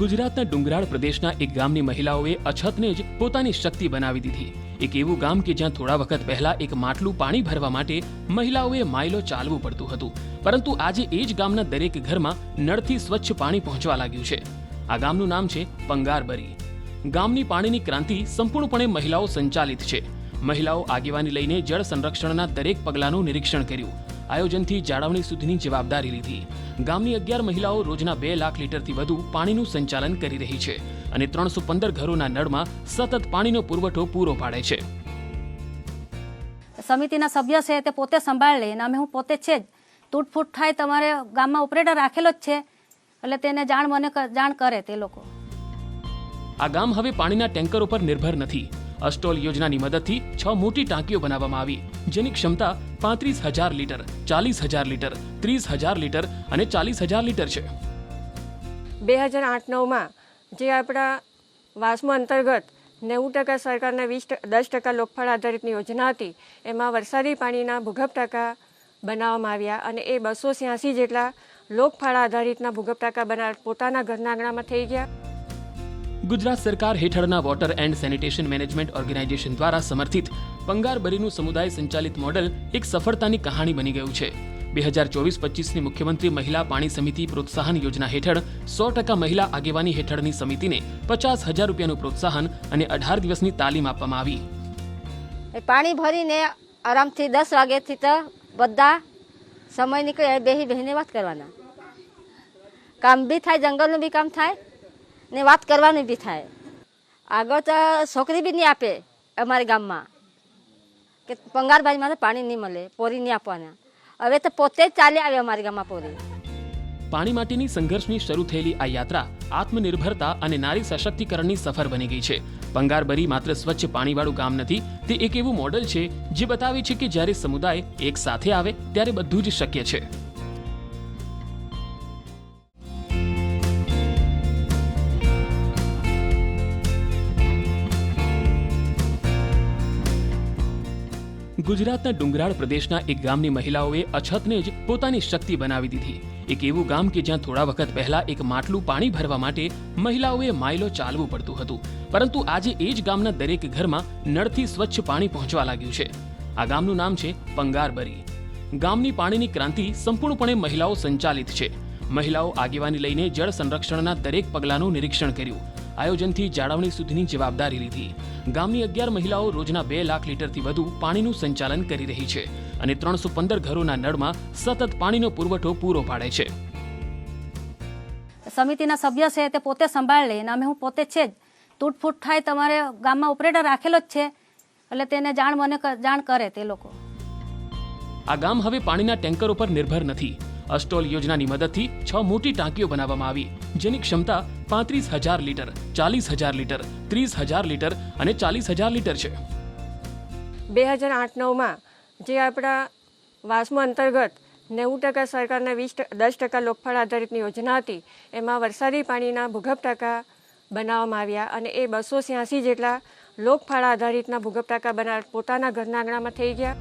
ગુજરાતના ડુંગરાળ પ્રદેશના એક ગામની મહિલાઓએ અછતને જ પોતાની શક્તિ બનાવી દીધી। એક એવું ગામ કે જ્યાં થોડા વખત પહેલા એક માટલું પાણી ભરવા માટે મહિલાઓએ માઇલો ચાલવું પડતું હતું, પરંતુ આજે એ જ ગામના દરેક ઘરમાં નળથી સ્વચ્છ પાણી પહોંચવા લાગ્યું છે। આ ગામનું નામ છે પંગારબરી। ગામની પાણીની ક્રાંતિ સંપૂર્ણપણે મહિલાઓ સંચાલિત છે। મહિલાઓ આગેવાની લઈને જળ સંરક્ષણના દરેક પગલાંનું નિરીક્ષણ કર્યું, આયોજનથી જાળવણી સુધીની જવાબદારી લીધી। ગામની 11 મહિલાઓ રોજના 2 લાખ લીટરથી વધુ પાણીનું સંચાલન કરી રહી છે અને 315 ઘરોના નળમાં સતત પાણીનો પુરવઠો પૂરો પાડે છે। સમિતિના સભ્ય છે તે પોતે સંભાળ લે અને અમે હું પોતે છે જ તૂટફૂટ થાય તમારે ગામમાં ઓપરેટર રાખેલો જ છે, એટલે તેને જાણ કરે તે લોકો। આ ગામ હવે પાણીના ટેન્કરો પર નિર્ભર નથી। અસ્ટોલ યોજનાની મદદથી 6 મોટી ટાંકીઓ બનાવવામાં આવી, જેની ક્ષમતા 35,000 લીટર, 40,000 લીટર, 30,000 લીટર અને 40,000 લીટર છે। 2008-9માં જે આપણા વાસ્મો અંતર્ગત 90% સરકારના 10% લોકફળ આધારિતની યોજના હતી, એમાં વરસાદી પાણીના ભૂગર્ભ ટાંકા બનાવવામાં આવ્યા અને એ 286 જેટલા લોકફળ આધારિતના ભૂગર્ભ ટાંકા પોતાના ઘરના આંગણામાં થઈ ગયા। ગુજરાત સરકાર હેઠળના water and sanitation management organisation દ્વારા સમર્થિત પંગારબરીનું સમુદાય સંચાલિત મોડેલ એક સફળતાની કહાણી બની ગયું છે। 2024-25ની મુખ્યમંત્રી મહિલા પાણી સમિતિ પ્રોત્સાહન યોજના હેઠળ 100% મહિલા આગેવાની હેઠળની સમિતિને 50,000 રૂપિયાનું પ્રોત્સાહન અને 18 દિવસની તાલીમ આપવામાં આવી। પાણી ભરીને આરામથી 10 વાગ્યાથી તો બધા સમય નીકળે બેહી બહેને વાત કરવાના, કામ બી થાય, જંગલનું બી કામ થાય ને વાત કરવાની બી થાય। આગળ તો છોકરી બી નહીં આપે અમારા ગામમાં કે પંગારબારીમાં તો પાણી નહીં મળે, પોરી નહીં આપવાના। હવે તો પોતે જ ચાલી આવે અમારા ગામમાં પોરી। પાણી માટેની સંઘર્ષની શરૂ થયેલી આ યાત્રા આત્મનિર્ભરતા અને નારી સશક્તિકરણની સફર બની ગઈ છે। પંગારબરી માત્ર સ્વચ્છ પાણીવાળું ગામ નથી, તે એક એવું મોડેલ છે જે બતાવે છે કે જ્યારે સમુદાય એક સાથે આવે ત્યારે બધું જ શક્ય છે। ગુજરાતના ડુંગરાળ પ્રદેશના એક ગામની મહિલાઓએ અછતને જ પોતાની શક્તિ બનાવી દીધી। એક એવું ગામ કે જ્યાં થોડા વખત પહેલા એક માટલું પાણી ભરવા માટે મહિલાઓએ માઇલો ચાલવું પડતું હતું, પરંતુ આજે એ જ ગામના દરેક ઘરમાં નળથી સ્વચ્છ પાણી પહોંચવા લાગ્યું છે। આ ગામનું નામ છે પંગારબરી। ગામની પાણીની ક્રાંતિ સંપૂર્ણપણે મહિલાઓ સંચાલિત છે। મહિલાઓ આગેવાની લઈને જળ સંરક્ષણના દરેક પગલાંનું નિરીક્ષણ કર્યું, આયોજનથી જાળવણી સુધીની જવાબદારી લીધી। ગામની 11 મહિલાઓ રોજના 2 લાખ લીટરથી વધુ પાણીનું સંચાલન કરી રહી છે અને 315 ઘરોના નળમાં સતત પાણીનો પુરવઠો પૂરો પાડે છે। સમિતિના સભ્ય છે તે પોતે સંભાળ લે અને અમે હું પોતે છે જ તૂટફૂટ થાય તમારે ગામમાં ઓપરેટર રાખેલો જ છે, એટલે તેને જાણ કરે તે લોકો। આ ગામ હવે પાણીના ટેન્કરો પર નિર્ભર નથી। અસ્ટોલ યોજનાની મદદથી 6 મોટી ટાંકીઓ બનાવવામાં આવી, જેની ક્ષમતા 35,000 લીટર, 40,000 લીટર, 30,000 લીટર અને 40,000 લીટર છે। 2008-9માં જે આપણા વાસ્મો અંતર્ગત 90% સરકારના 10% લોકફળ આધારિતની યોજના હતી, એમાં વરસાદી પાણીના ભૂગર્ભ ટાંકા બનાવવામાં આવ્યા અને એ 286 જેટલા લોકફળ આધારિતના ભૂગર્ભ ટાંકા પોતાના ઘરના આંગણામાં થઈ ગયા।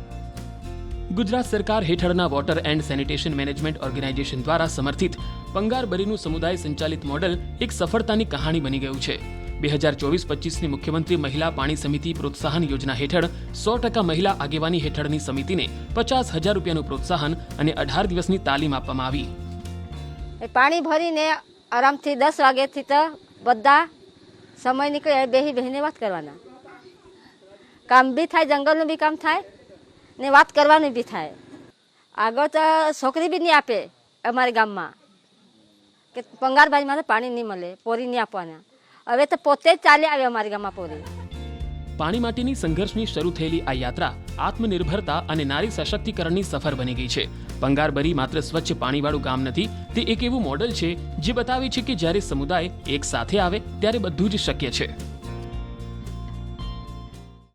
ગુજરાત સરકાર હેઠળના water and sanitation management organisation દ્વારા સમર્થિત પંગારબરીનું સમુદાય સંચાલિત મોડેલ એક સફળતાની કહાણી બની ગયું છે। 2024-25ની મુખ્યમંત્રી મહિલા પાણી સમિતિ પ્રોત્સાહન યોજના હેઠળ 100% મહિલા આગેવાની હેઠળની સમિતિને 50,000 રૂપિયાનું પ્રોત્સાહન અને 18 દિવસની તાલીમ આપવામાં આવી। પાણી ભરીને આરામથી 10 વાગ્યાથી તો બધા સમય નીકળે બેહી બહેને વાત કરવાના, કામ બી થાય, જંગલનું બી કામ થાય ને વાત કરવાની બી થાય। આગળ તો છોકરી બી નહીં આપે અમારા ગામમાં કે પંગારબારીમાં તો પાણી નહીં મળે, પોરી નહીં આપવાના। હવે તો પોતે જ ચાલી આવે અમારા ગામમાં પોરી। પાણી માટેની સંઘર્ષની શરૂ થયેલી આ યાત્રા આત્મનિર્ભરતા અને નારી સશક્તિકરણની સફર બની ગઈ છે। પંગારબરી માત્ર સ્વચ્છ પાણીવાળું ગામ નથી, તે એક એવું મોડેલ છે જે બતાવે છે કે જ્યારે સમુદાય એક સાથે આવે ત્યારે બધું જ શક્ય છે।